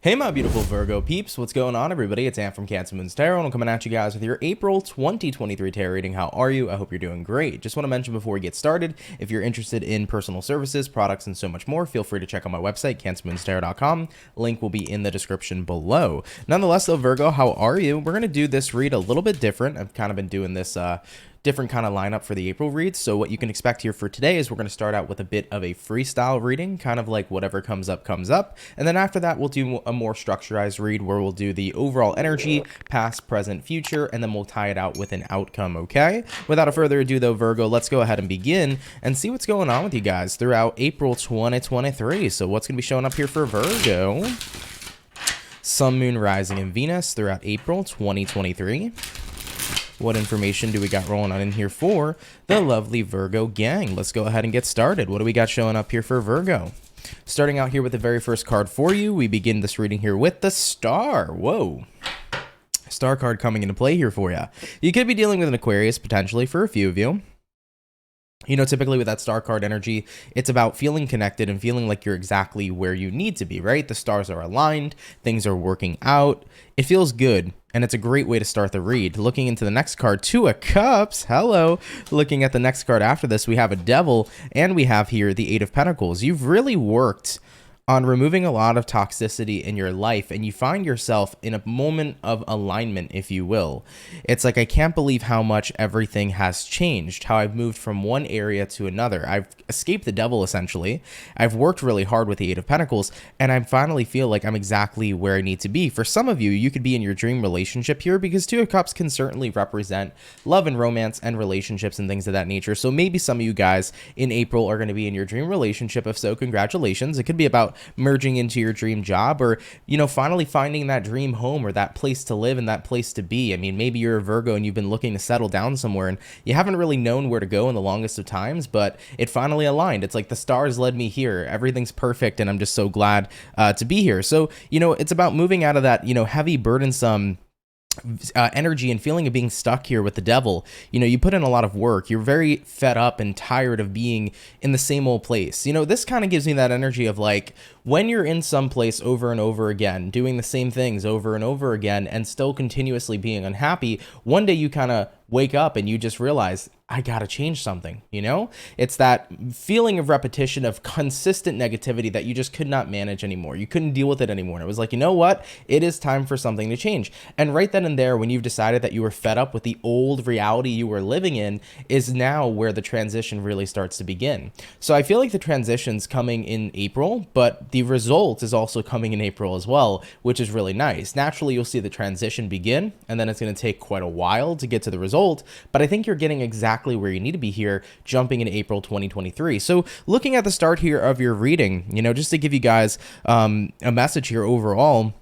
Hey my beautiful Virgo peeps, what's going on everybody? It's Ant from CancerMoonsTarot and I'm coming at you guys with your April 2023 tarot reading. How are you? I hope you're doing great. Just want to mention before we get started, if you're interested in personal services, products, and so much more, feel free to check out my website, CancerMoonsTarot.com. Link will be in the description below. Nonetheless though, Virgo, how are you? We're going to do this read a little bit different. I've kind of been doing this different kind of lineup for the April reads. So what you can expect here for today is we're going to start out with a bit of a freestyle reading, kind of like whatever comes up, comes up. And then after that, we'll do a more structurized read where we'll do the overall energy, past, present, future, and then we'll tie it out with an outcome, okay? Without further ado though, Virgo, let's go ahead and begin and see what's going on with you guys throughout April 2023. So what's going to be showing up here for Virgo? Sun, Moon, Rising, and Venus throughout April 2023. What information do we got rolling on in here for the lovely Virgo gang? Let's go ahead and get started. What do we got showing up here for Virgo? Starting out here with the very first card for you, we begin this reading here with the Star. Whoa. Star card coming into play here for you. You could be dealing with an Aquarius potentially for a few of you. You know, typically with that star card energy, it's about feeling connected and feeling like you're exactly where you need to be, right? The stars are aligned, things are working out. It feels good, and it's a great way to start the read. Looking into the next card, Two of Cups. Hello. Looking at the next card after this, we have a Devil, and we have here the Eight of Pentacles. You've really worked on removing a lot of toxicity in your life, and you find yourself in a moment of alignment, if you will. It's like, I can't believe how much everything has changed, how I've moved from one area to another. I've escaped the devil, essentially. I've worked really hard with the Eight of Pentacles, and I finally feel like I'm exactly where I need to be. For some of you, you could be in your dream relationship here, because Two of Cups can certainly represent love and romance and relationships and things of that nature. So maybe some of you guys in April are going to be in your dream relationship. If so, congratulations. It could be about merging into your dream job, or, you know, finally finding that dream home or that place to live and that place to be. I mean, maybe you're a Virgo and you've been looking to settle down somewhere and you haven't really known where to go in the longest of times, but it finally aligned. It's like the stars led me here. Everything's perfect, and I'm just so glad to be here. So, you know, it's about moving out of that, you know, heavy, burdensome energy and feeling of being stuck here with the devil. You know, you put in a lot of work. You're very fed up and tired of being in the same old place. You know, this kind of gives me that energy of like, when you're in some place over and over again, doing the same things over and over again, and still continuously being unhappy, one day you kind of wake up and you just realize, I gotta change something, you know? It's that feeling of repetition, of consistent negativity that you just could not manage anymore. You couldn't deal with it anymore. And it was like, you know what? It is time for something to change. And right then and there, when you've decided that you were fed up with the old reality you were living in, is now where the transition really starts to begin. So I feel like the transition's coming in April, but the result is also coming in April as well, which is really nice. Naturally, you'll see the transition begin, and then it's gonna take quite a while to get to the result, but I think you're getting exactly where you need to be here, jumping into April 2023. So looking at the start here of your reading, you know, just to give you guys a message here overall,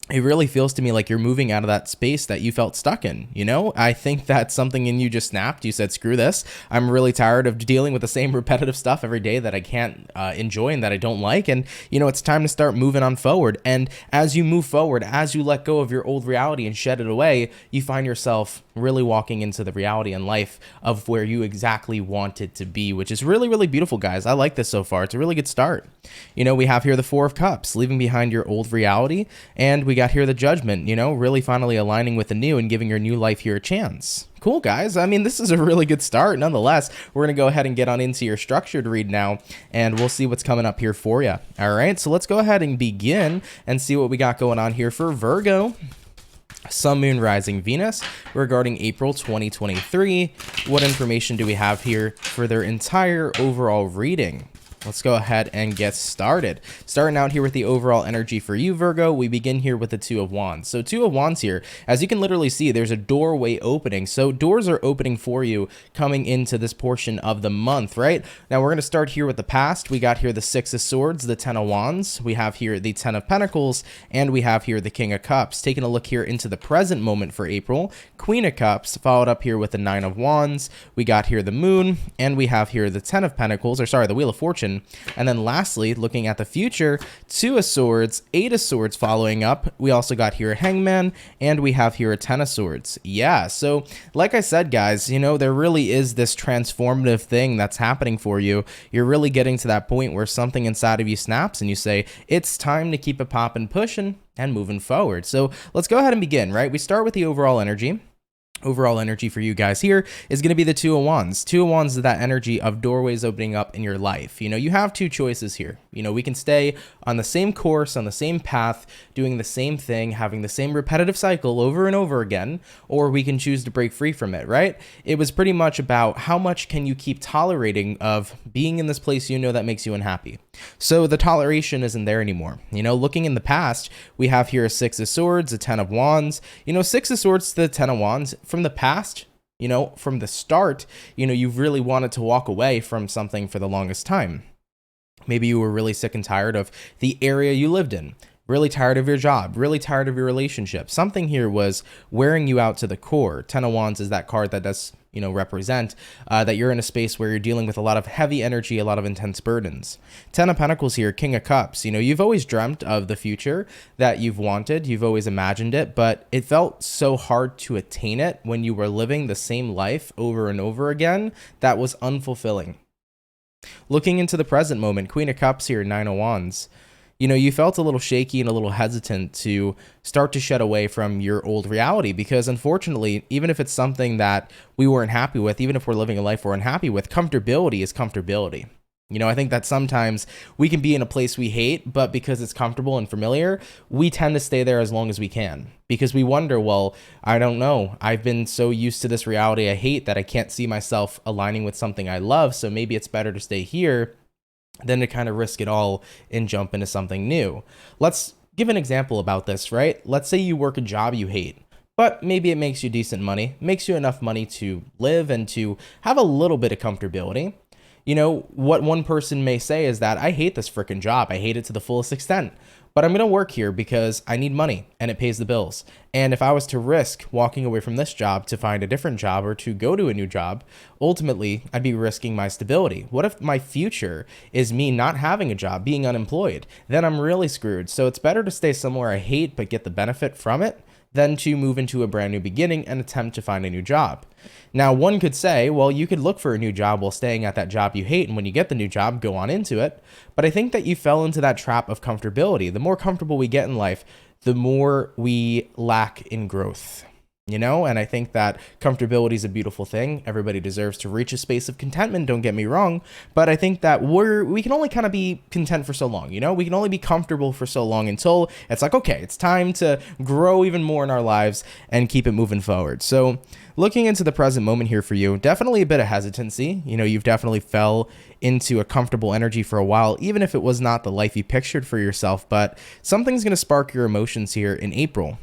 it really feels to me like you're moving out of that space that you felt stuck in. You know, I think that something in you just snapped. You said, screw this. I'm really tired of dealing with the same repetitive stuff every day that I can't enjoy and that I don't like. And, you know, it's time to start moving on forward. And as you move forward, as you let go of your old reality and shed it away, you find yourself really walking into the reality and life of where you exactly want it to be, which is really, really beautiful, guys. I like this so far. It's a really good start. You know, we have here the Four of Cups, leaving behind your old reality, and we got here the Judgment, you know, really finally aligning with the new and giving your new life here a chance. Cool, guys. I mean, this is a really good start. Nonetheless, we're going to go ahead and get on into your structured read now, and we'll see what's coming up here for you. All right, so let's go ahead and begin and see what we got going on here for Virgo. Sun, Moon, Rising, Venus regarding April 2023. What information do we have here for their entire overall reading? Let's go ahead and get started. Starting out here with the overall energy for you, Virgo, we begin here with the Two of Wands. So Two of Wands here, as you can literally see, there's a doorway opening. So doors are opening for you coming into this portion of the month, right? Now we're going to start here with the past. We got here the Six of Swords, the Ten of Wands. We have here the Ten of Pentacles, and we have here the King of Cups. Taking a look here into the present moment for April, Queen of Cups, followed up here with the Nine of Wands. We got here the Moon, and we have here the Ten of Pentacles, or sorry, the Wheel of Fortune, Fortune. And then lastly, looking at the future, 2 of Swords, 8 of Swords following up. We also got here a Hangman, and we have here a 10 of Swords. Yeah, so like I said, guys, you know, there really is this transformative thing that's happening for you. You're really getting to that point where something inside of you snaps and you say, it's time to keep it popping, pushing, and moving forward. So let's go ahead and begin, right? We start with the overall energy. Overall energy for you guys here is going to be the 2 of Wands. 2 of Wands is that energy of doorways opening up in your life. You know, you have 2 choices here. You know, we can stay on the same course, on the same path, doing the same thing, having the same repetitive cycle over and over again, or we can choose to break free from it, right? It was pretty much about how much can you keep tolerating of being in this place you know that makes you unhappy. So the toleration isn't there anymore. You know, looking in the past, we have here a 6 of Swords, a 10 of Wands. You know, 6 of Swords to the 10 of Wands. From the past, you know, from the start, you know, you've really wanted to walk away from something for the longest time. Maybe you were really sick and tired of the area you lived in, really tired of your job, really tired of your relationship. Something here was wearing you out to the core. 10 of Wands is that card that does, you know, represent that you're in a space where you're dealing with a lot of heavy energy, a lot of intense burdens. 10 of Pentacles here, King of Cups. You know, you've always dreamt of the future that you've wanted. You've always imagined it, but it felt so hard to attain it when you were living the same life over and over again. That was unfulfilling. Looking into the present moment, Queen of Cups here, 9 of Wands. You know, you felt a little shaky and a little hesitant to start to shed away from your old reality because unfortunately, even if it's something that we weren't happy with, even if we're living a life we're unhappy with, comfortability is comfortability. You know, I think that sometimes we can be in a place we hate, but because it's comfortable and familiar, we tend to stay there as long as we can because we wonder, well, I don't know. I've been so used to this reality I hate that I can't see myself aligning with something I love. So maybe it's better to stay here than to kind of risk it all and jump into something new. Let's give an example about this, right? Let's say you work a job you hate, but maybe it makes you decent money, makes you enough money to live and to have a little bit of comfortability. You know, what one person may say is that I hate this freaking job. I hate it to the fullest extent, but I'm going to work here because I need money and it pays the bills. And if I was to risk walking away from this job to find a different job or to go to a new job, ultimately I'd be risking my stability. What if my future is me not having a job, being unemployed? Then I'm really screwed. So it's better to stay somewhere I hate but get the benefit from it than to move into a brand new beginning and attempt to find a new job. Now, one could say, well, you could look for a new job while staying at that job you hate, and when you get the new job, go on into it. But I think that you fell into that trap of comfortability. The more comfortable we get in life, the more we lack in growth. You know, and I think that comfortability is a beautiful thing. Everybody deserves to reach a space of contentment, don't get me wrong, but I think that we can only kind of be content for so long, you know? We can only be comfortable for so long until it's like, okay, it's time to grow even more in our lives and keep it moving forward. So looking into the present moment here for you, definitely a bit of hesitancy. You know, you've definitely fell into a comfortable energy for a while, even if it was not the life you pictured for yourself, but something's going to spark your emotions here in April.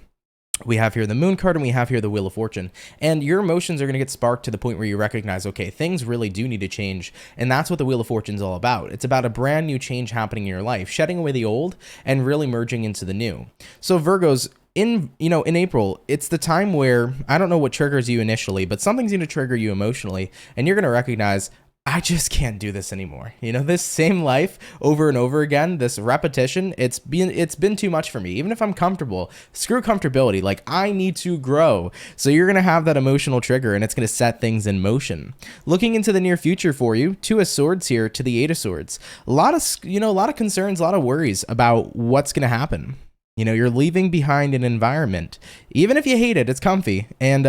We have here the Moon card and we have here the Wheel of Fortune, and your emotions are going to get sparked to the point where you recognize, okay, things really do need to change. And that's what the Wheel of Fortune is all about. It's about a brand new change happening in your life, shedding away the old and really merging into the new. So Virgos, in April, it's the time where I don't know what triggers you initially, but something's going to trigger you emotionally, and you're going to recognize, I just can't do this anymore. You know, this same life over and over again, this repetition, it's been too much for me. Even if I'm comfortable, screw comfortability. Like, I need to grow. So you're going to have that emotional trigger and it's going to set things in motion. Looking into the near future for you, 2 of Swords here to the 8 of Swords. A lot of concerns, a lot of worries about what's going to happen. You know, you're leaving behind an environment. Even if you hate it, it's comfy. And,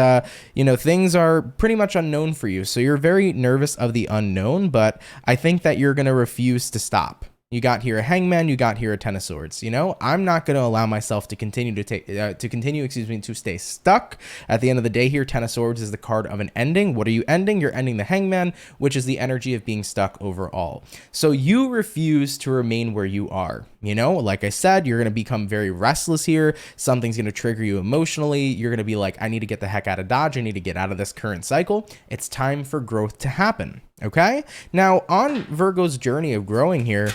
things are pretty much unknown for you. So you're very nervous of the unknown, but I think that you're going to refuse to stop. You got here a Hangman, you got here a 10 of Swords. You know, I'm not going to allow myself to to stay stuck. At the end of the day here, 10 of Swords is the card of an ending. What are you ending? You're ending the Hangman, which is the energy of being stuck overall. So you refuse to remain where you are. You know, like I said, you're going to become very restless here. Something's going to trigger you emotionally. You're going to be like, I need to get the heck out of Dodge. I need to get out of this current cycle. It's time for growth to happen. Okay. Now on Virgo's journey of growing here,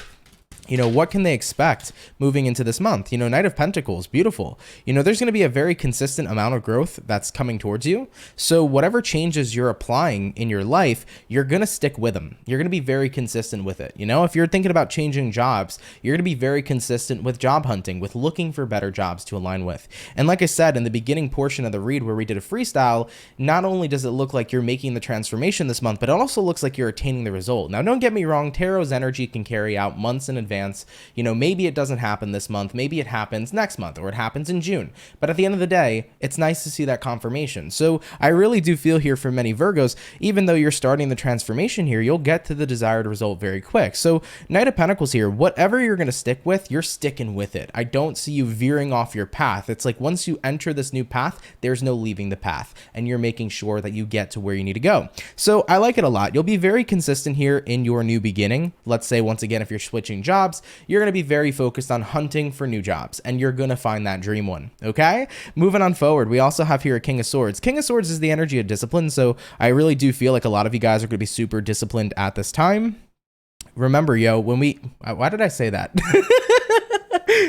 what can they expect moving into this month? Knight of Pentacles, beautiful. There's going to be a very consistent amount of growth that's coming towards you. So whatever changes you're applying in your life, you're going to stick with them. You're going to be very consistent with it. If you're thinking about changing jobs, you're going to be very consistent with job hunting, with looking for better jobs to align with. And like I said, in the beginning portion of the read where we did a freestyle, not only does it look like you're making the transformation this month, but it also looks like you're attaining the result. Now, don't get me wrong, tarot's energy can carry out months in advance. Maybe it doesn't happen this month, maybe it happens next month, or it happens in June. But at the end of the day, it's nice to see that confirmation. So I really do feel here for many Virgos, even though you're starting the transformation here, you'll get to the desired result very quick. So Knight of Pentacles here, whatever you're going to stick with, you're sticking with it. I don't see you veering off your path. It's like once you enter this new path, there's no leaving the path, and you're making sure that you get to where you need to go. So I like it a lot. You'll be very consistent here in your new beginning. Let's say, once again, if you're switching jobs, you're going to be very focused on hunting for new jobs, and you're going to find that dream one. Okay, moving on forward, we also have here a King of Swords. King of Swords is the energy of discipline, so I really do feel like a lot of you guys are going to be super disciplined at this time. Remember, why did I say that?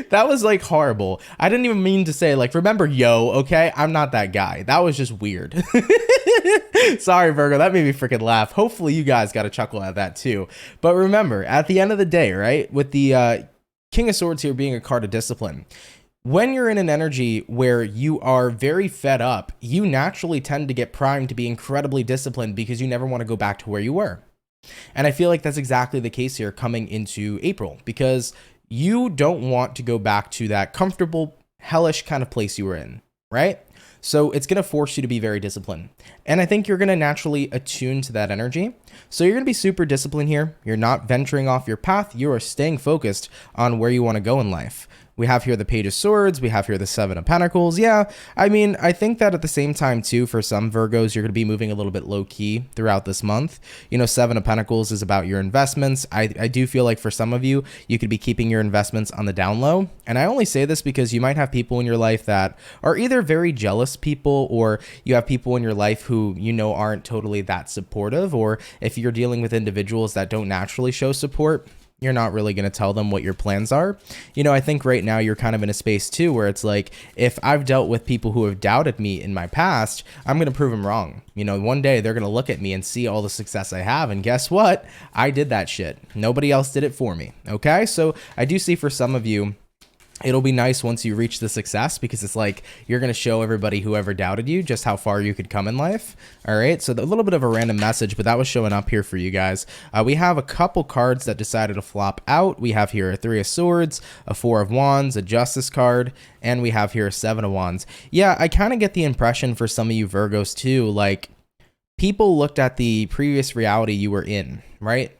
That was like horrible. I didn't even mean to say remember, okay? I'm not that guy. That was just weird. Sorry, Virgo, that made me freaking laugh. Hopefully you guys got a chuckle at that too. But remember, at the end of the day, right, with the King of Swords here being a card of discipline, when you're in an energy where you are very fed up, you naturally tend to get primed to be incredibly disciplined because you never want to go back to where you were. And I feel like that's exactly the case here coming into April, because you don't want to go back to that comfortable, hellish kind of place you were in, right? So it's going to force you to be very disciplined. And I think you're going to naturally attune to that energy. So you're going to be super disciplined here. You're not venturing off your path. You are staying focused on where you want to go in life. We have here the Page of Swords. We have here the Seven of Pentacles. Yeah, I mean, I think that at the same time, too, for some Virgos, you're going to be moving a little bit low-key throughout this month. Seven of Pentacles is about your investments. I do feel like for some of you, you could be keeping your investments on the down low. And I only say this because you might have people in your life that are either very jealous people, or you have people in your life who aren't totally that supportive, or if you're dealing with individuals that don't naturally show support, you're not really going to tell them what your plans are. I think right now you're kind of in a space too where it's like, if I've dealt with people who have doubted me in my past, I'm going to prove them wrong. One day they're going to look at me and see all the success I have, and guess what? I did that shit. Nobody else did it for me. Okay, so I do see for some of you, it'll be nice once you reach the success, because it's like you're going to show everybody who ever doubted you just how far you could come in life. All right, so a little bit of a random message, but that was showing up here for you guys. We have a couple cards that decided to flop out. We have here a Three of Swords, a Four of Wands, a Justice card, and we have here a Seven of Wands. Yeah, I kind of get the impression for some of you Virgos too, like people looked at the previous reality you were in, right?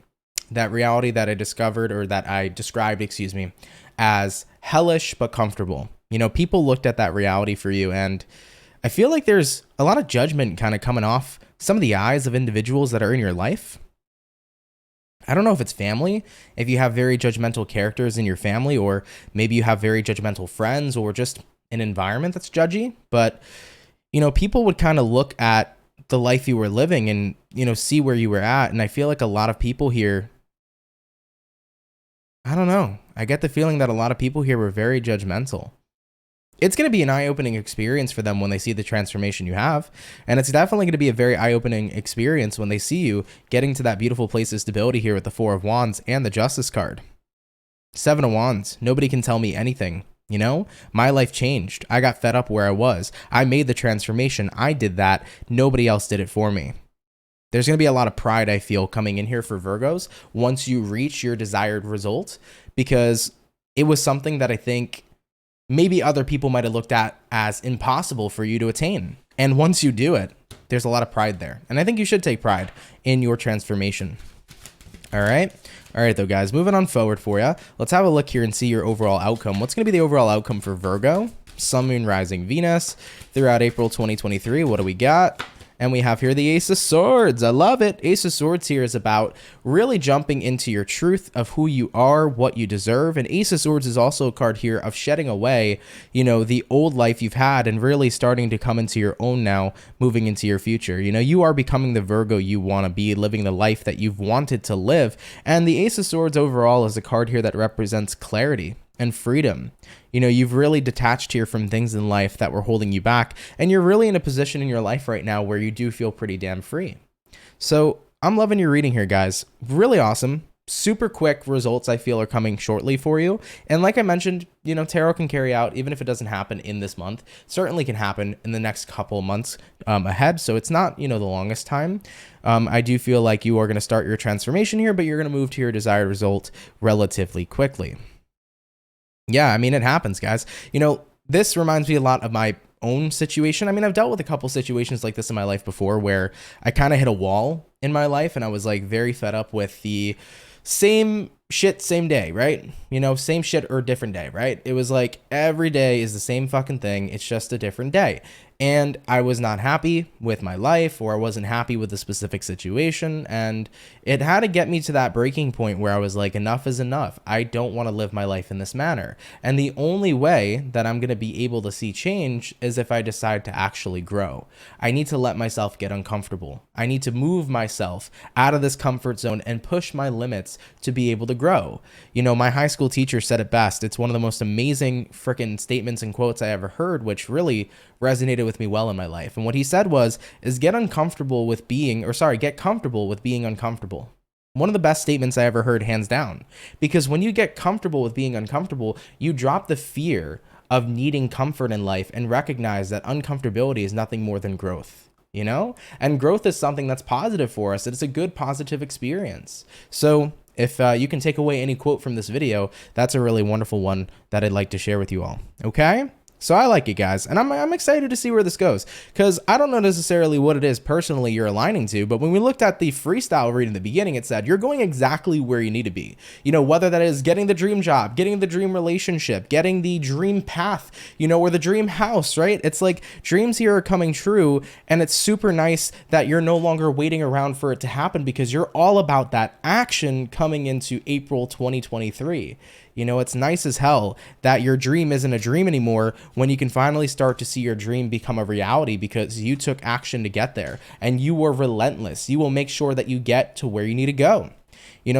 That reality that I discovered, or that I described, excuse me, as hellish but comfortable. People looked at that reality for you, and I feel like there's a lot of judgment kind of coming off some of the eyes of individuals that are in your life. I don't know if it's family, if you have very judgmental characters in your family, or maybe you have very judgmental friends, or just an environment that's judgy, but people would kind of look at the life you were living and see where you were at. And I feel like a lot of people here, I don't know, I get the feeling that a lot of people here were very judgmental. It's going to be an eye-opening experience for them when they see the transformation you have. And it's definitely going to be a very eye-opening experience when they see you getting to that beautiful place of stability here with the Four of Wands and the Justice card. Seven of Wands, nobody can tell me anything. My life changed. I got fed up where I was. I made the transformation. I did that. Nobody else did it for me. There's going to be a lot of pride, I feel, coming in here for Virgos once you reach your desired result, because it was something that I think maybe other people might have looked at as impossible for you to attain. And once you do it, there's a lot of pride there. And I think you should take pride in your transformation. All right, though, guys, moving on forward for you. Let's have a look here and see your overall outcome. What's going to be the overall outcome for Virgo, Sun, Moon, Rising, Venus throughout April 2023? What do we got? And we have here the Ace of Swords. I love it. Ace of Swords here is about really jumping into your truth of who you are, what you deserve. And Ace of Swords is also a card here of shedding away, the old life you've had and really starting to come into your own now, moving into your future. You are becoming the Virgo you want to be, living the life that you've wanted to live. And the Ace of Swords overall is a card here that represents clarity and freedom. You've really detached here from things in life that were holding you back, and you're really in a position in your life right now where you do feel pretty damn free. So I'm loving your reading here, guys. Really awesome. Super quick results I feel are coming shortly for you. And like I mentioned, tarot can carry out, even if it doesn't happen in this month, certainly can happen in the next couple of months ahead. So it's not, the longest time. I do feel like you are going to start your transformation here, but you're going to move to your desired result relatively quickly. Yeah, I mean, it happens, guys. This reminds me a lot of my own situation. I mean, I've dealt with a couple situations like this in my life before where I kind of hit a wall in my life and I was like very fed up with the same shit, same day, right? Same shit or different day, right? It was like every day is the same fucking thing. It's just a different day. And I was not happy with my life, or I wasn't happy with the specific situation. And it had to get me to that breaking point where I was like, enough is enough. I don't want to live my life in this manner. And the only way that I'm going to be able to see change is if I decide to actually grow. I need to let myself get uncomfortable. I need to move myself out of this comfort zone and push my limits to be able to grow. My high school teacher said it best. It's one of the most amazing freaking statements and quotes I ever heard, which really resonated with me well in my life. And what he said is get comfortable with being uncomfortable. One of the best statements I ever heard, hands down, because when you get comfortable with being uncomfortable, you drop the fear of needing comfort in life and recognize that uncomfortability is nothing more than growth. And growth is something that's positive for us. It's a good positive experience. So if you can take away any quote from this video, that's a really wonderful one that I'd like to share with you all. Okay? So I like it, guys, and I'm excited to see where this goes, because I don't know necessarily what it is personally you're aligning to, but when we looked at the freestyle read in the beginning, it said you're going exactly where you need to be. Whether that is getting the dream job, getting the dream relationship, getting the dream path, or the dream house, right? It's like dreams here are coming true, and it's super nice that you're no longer waiting around for it to happen, because you're all about that action coming into April 2023. It's nice as hell that your dream isn't a dream anymore when you can finally start to see your dream become a reality because you took action to get there and you were relentless. You will make sure that you get to where you need to go.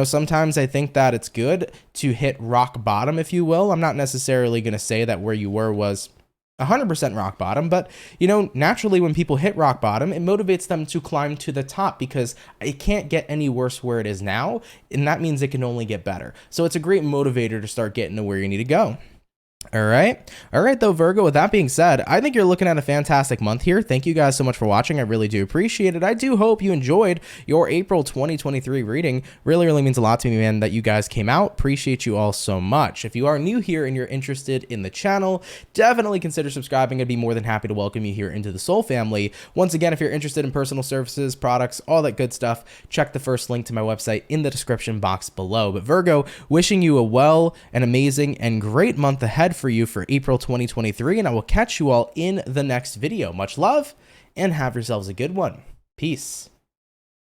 Sometimes I think that it's good to hit rock bottom, if you will. I'm not necessarily going to say that where you were was 100% rock bottom, but naturally when people hit rock bottom, it motivates them to climb to the top because it can't get any worse where it is now, and that means it can only get better. So it's a great motivator to start getting to where you need to go. All right though, Virgo, with that being said, I think you're looking at a fantastic month here. Thank you guys so much for watching. I really do appreciate it. I do hope you enjoyed your April 2023 reading. Really means a lot to me, man, that you guys came out. Appreciate you all so much. If you are new here and you're interested in the channel, definitely consider subscribing. I'd be more than happy to welcome you here into the Soul family. Once again, if you're interested in personal services, products, all that good stuff, check the first link to my website in the description box below. But Virgo, wishing you an amazing and great month ahead for you for April 2023, and I will catch you all in the next video. Much love and have yourselves a good one. Peace.